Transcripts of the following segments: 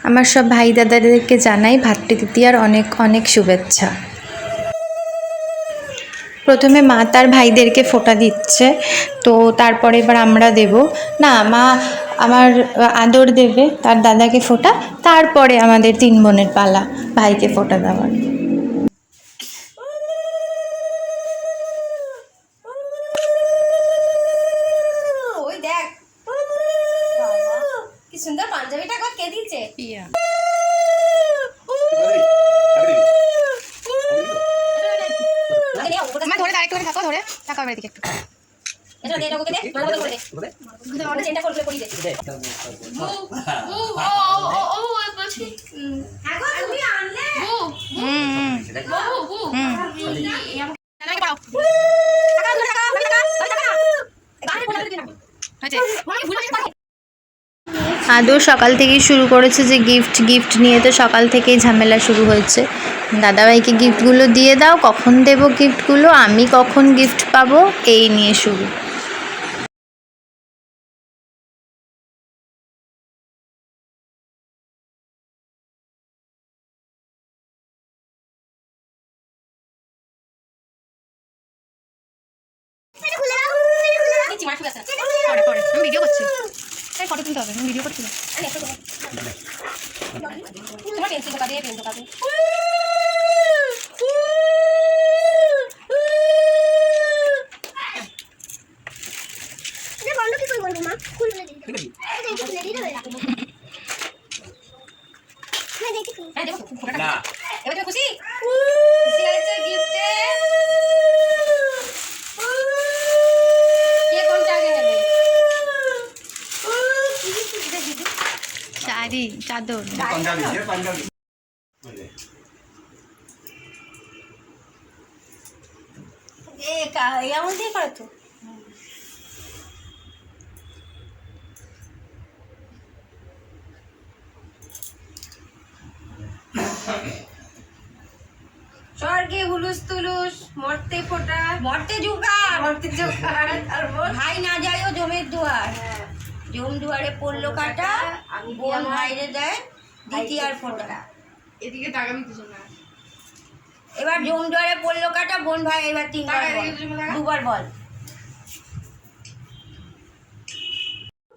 আমার সব ভাই দাদাদেরকে জানাই ভাতৃদ্বিতীয়ার অনেক অনেক শুভেচ্ছা। প্রথমে মা তার ভাইদেরকে ফোঁটা দিচ্ছে, তো তারপরে এবার আমরা দেব। না, মা আমার আদর দেবে তার দাদাকে ফোঁটা, তারপরে আমাদের 3 বোনের পালা ভাইকে ফোঁটা দেওয়ার। ওই দেখ কি সুন্দর পাঞ্জাবিটা কে দিয়েছে। আদৌ সকাল থেকেই শুরু করেছে যে গিফট নিয়ে, তো সকাল থেকেই ঝামেলা শুরু হয়েছে। দাদাভাইকে গিফটগুলো দিয়ে দাও, কখন দেব গিফটগুলো, আমি কখন গিফট পাবো, এই নিয়ে শুরু। ভিডিও করছি, ফটো তুলতে হবে, ভিডিও করছি। তোমার পেন্সিল ঢোকাবে, পেন ঢোকাবে। এবার তুমি খুশি? খুশি হয়েছে গিফটে? কে কোনটা আগে নেবে? শাড়ি, চাদর, এমন দিয়ে করে তো। স্বর্গে হুলুস তুলুস, মর্তে ফোটা, মর্তে জোগাড়, মর্তে জোগাড়। ভাই না যায়ও জমের দুয়ার, জম দুয়ারে পড়লো কাটা, বোন বাইরে দেয় দ্বিতীয়ার ফোটা। এদিকে টাকা দিতেছ না। এবার জম দুয়ারে পড়লো কাটা, বোন ভাই এবার 3বার বল, 2বার বল।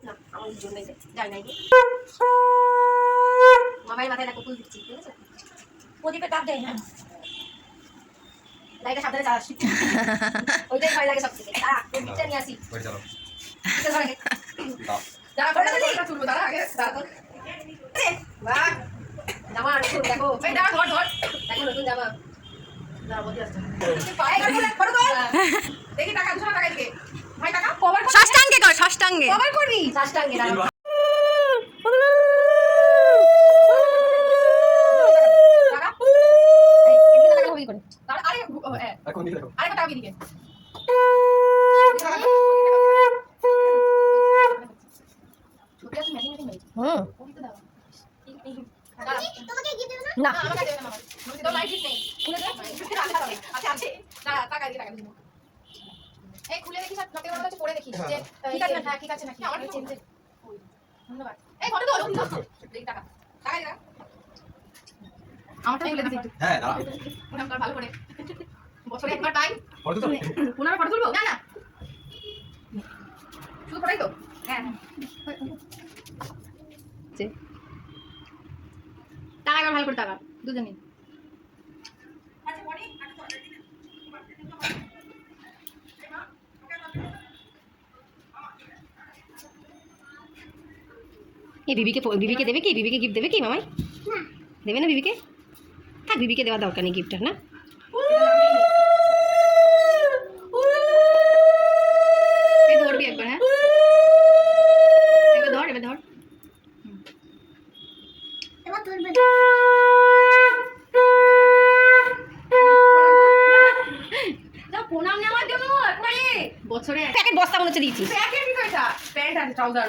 না আমাদের জমে যায় নাই। মামাই মাথায় না কুকুল দিচ্ছি, ঠিক আছে? প্রদীপে তাপ দেয়। হ্যাঁ, লাইটটা সাবধানে চালাস, ওইটাই ভয় লাগে সবথেকে। প্রদীপটা নিয়ে আসি, জামা দেখো, দেখো নতুন জামা। দেখি টাকা 200 টাকা দিকে ভাই, টাকা কভার ষষ্ঠাঙ্গে কর, ষষ্ঠাঙ্গে কভার করবি, ষষ্ঠাঙ্গে টাকা। খুলে দেখি, পড়ে দেখি ঠিক আছে নাকি। ধন্যবাদ। এই ফটো তো টাকা টাকা আমারটা খুলে দিচ্ছি। হ্যাঁ দাঁড়া, ওটা ভালো করে বছরে একবার টাইম ফটো তুলবো। পুনরায় ফটো তুলবো? না না, শুধু ফটোই তো। হ্যাঁ টাকা একবার ভালো করে টাকা দুজনে। বিবিকে দেবে কি? বিবিকে গিফট দেবে কি মামাই? দেবে না বিবিকে? হ্যাঁ, বিবিকে দেওয়ার দরকার নেই গিফটটা, না? ধরবি একবার, হ্যাঁ এবার ধর, এবার ধর। প্রণাম নেওয়ার জন্য বছরে প্যাকেট বস্তা মনে হচ্ছে দিয়েছি। প্যাকেট কি এটা? প্যান্ট আর ট্রাউজার।